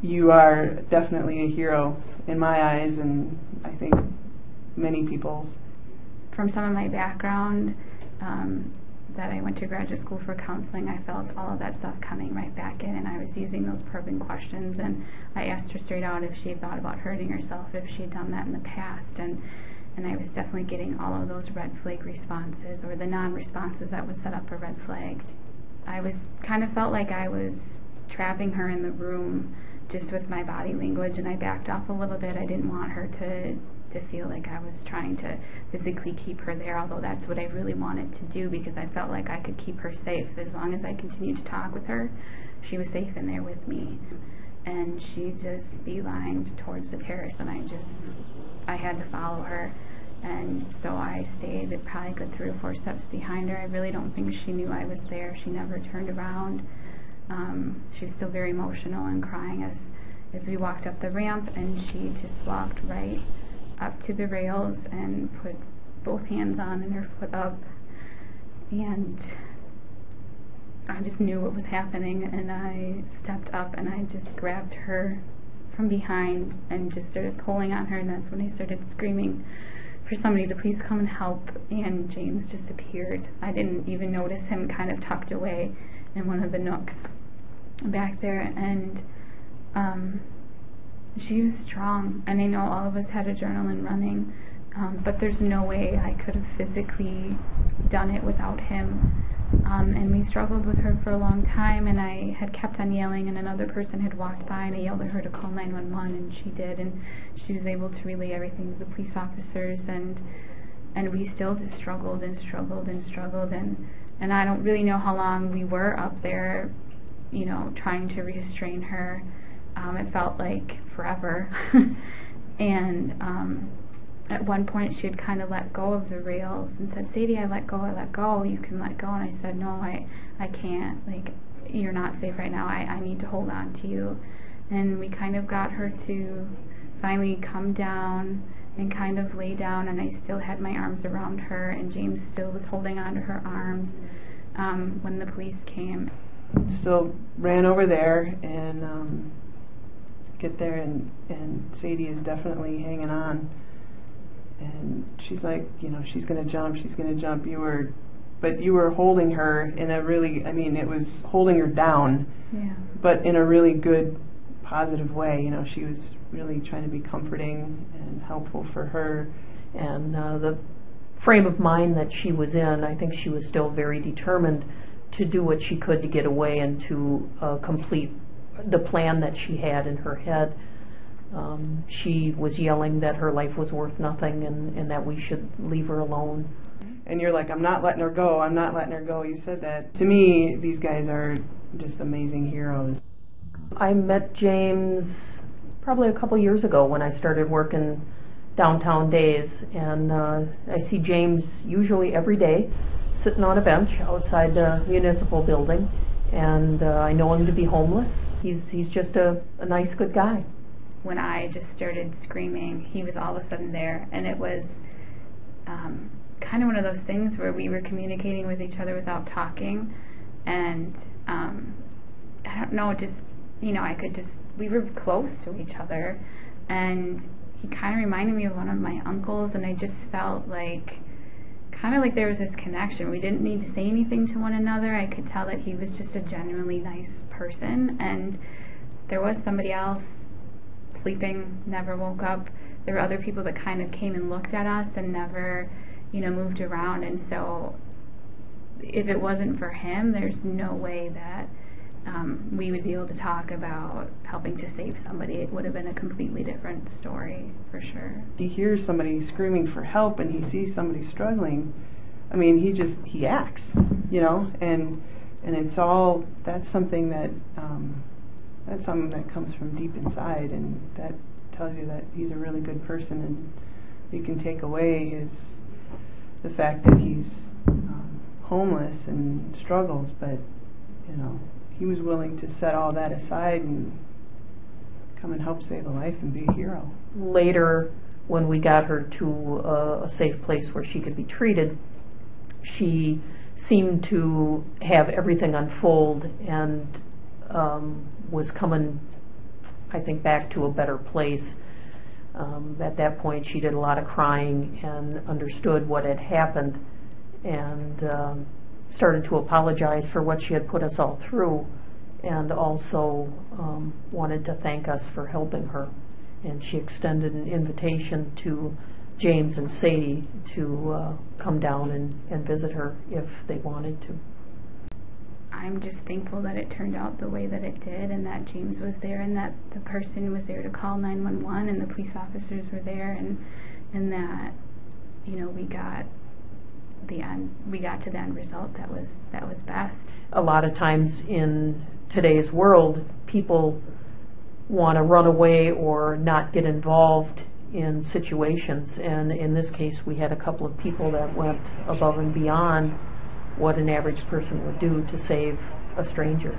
you are definitely a hero in my eyes, and I think many people's. From some of my background, that I went to graduate school for counseling, I felt all of that stuff coming right back in, and I was using those probing questions, and I asked her straight out if she had thought about hurting herself, if she had done that in the past, and I was definitely getting all of those red flag responses, or the non-responses that would set up a red flag. I kind of felt like I was trapping her in the room just with my body language, and I backed off a little bit. I didn't want her to feel like I was trying to physically keep her there, although that's what I really wanted to do, because I felt like I could keep her safe. As long as I continued to talk with her, she was safe in there with me. And she just beelined towards the terrace, and I had to follow her. And so I stayed probably a good 3 or 4 steps behind her. I really don't think she knew I was there. She never turned around. She was still very emotional and crying as we walked up the ramp, and she just walked right up to the rails and put both hands on and her foot up, and I just knew what was happening, and I stepped up and I just grabbed her from behind and just started pulling on her, and that's when I started screaming for somebody to please come and help, and James just appeared. I didn't even notice him, kind of tucked away in one of the nooks back there, and she was strong, and I know all of us had adrenaline running, but there's no way I could have physically done it without him. And we struggled with her for a long time, and I had kept on yelling, and another person had walked by, and I yelled at her to call 911, and she did, and she was able to relay everything to the police officers, and we still just struggled and struggled and struggled, and I don't really know how long we were up there, you know, trying to restrain her. It felt like forever. And at one point she had kind of let go of the rails and said, "Sadie, I let go, you can let go." And I said, "No, I can't, like, you're not safe right now, I need to hold on to you." And we kind of got her to finally come down and kind of lay down, and I still had my arms around her, and James still was holding onto her arms when the police came. Still ran over there and get there, and Sadie is definitely hanging on, and she's like, you know, she's gonna jump. But you were holding her in a really, I mean, it was holding her down, yeah, but in a really good, positive way. You know, she was really trying to be comforting and helpful for her. And the frame of mind that she was in, I think she was still very determined to do what she could to get away and to complete the plan that she had in her head. She was yelling that her life was worth nothing, and that we should leave her alone. And you're like, I'm not letting her go, I'm not letting her go. You said that. To me, these guys are just amazing heroes. I met James probably a couple years ago when I started working downtown days, and I see James usually every day sitting on a bench outside the municipal building, and I know him to be homeless. He's just a nice, good guy. When I just started screaming, he was all of a sudden there, and it was kind of one of those things where we were communicating with each other without talking, and I don't know, just, you know, we were close to each other, and he kind of reminded me of one of my uncles, and I just felt like, kind of like there was this connection. We didn't need to say anything to one another. I could tell that he was just a genuinely nice person, and there was somebody else sleeping, never woke up. There were other people that kind of came and looked at us and never, you know, moved around, and so if it wasn't for him, there's no way that we would be able to talk about helping to save somebody. It would have been a completely different story, for sure. He hears somebody screaming for help and he sees somebody struggling. I mean, he acts, you know, and it's all, that's something that comes from deep inside, and that tells you that he's a really good person, and you can take away the fact that he's homeless and struggles, but, you know, he was willing to set all that aside and come and help save a life and be a hero. Later, when we got her to a safe place where she could be treated, she seemed to have everything unfold and was coming I think, back to a better place. At that point, she did a lot of crying and understood what had happened, and started to apologize for what she had put us all through, and also wanted to thank us for helping her. And she extended an invitation to James and Sadie to come down and visit her if they wanted to. I'm just thankful that it turned out the way that it did, and that James was there, and that the person was there to call 911, and the police officers were there, and that, you know, we got to the end result that was best. A lot of times in today's world, people want to run away or not get involved in situations, and in this case we had a couple of people that went above and beyond what an average person would do to save a stranger.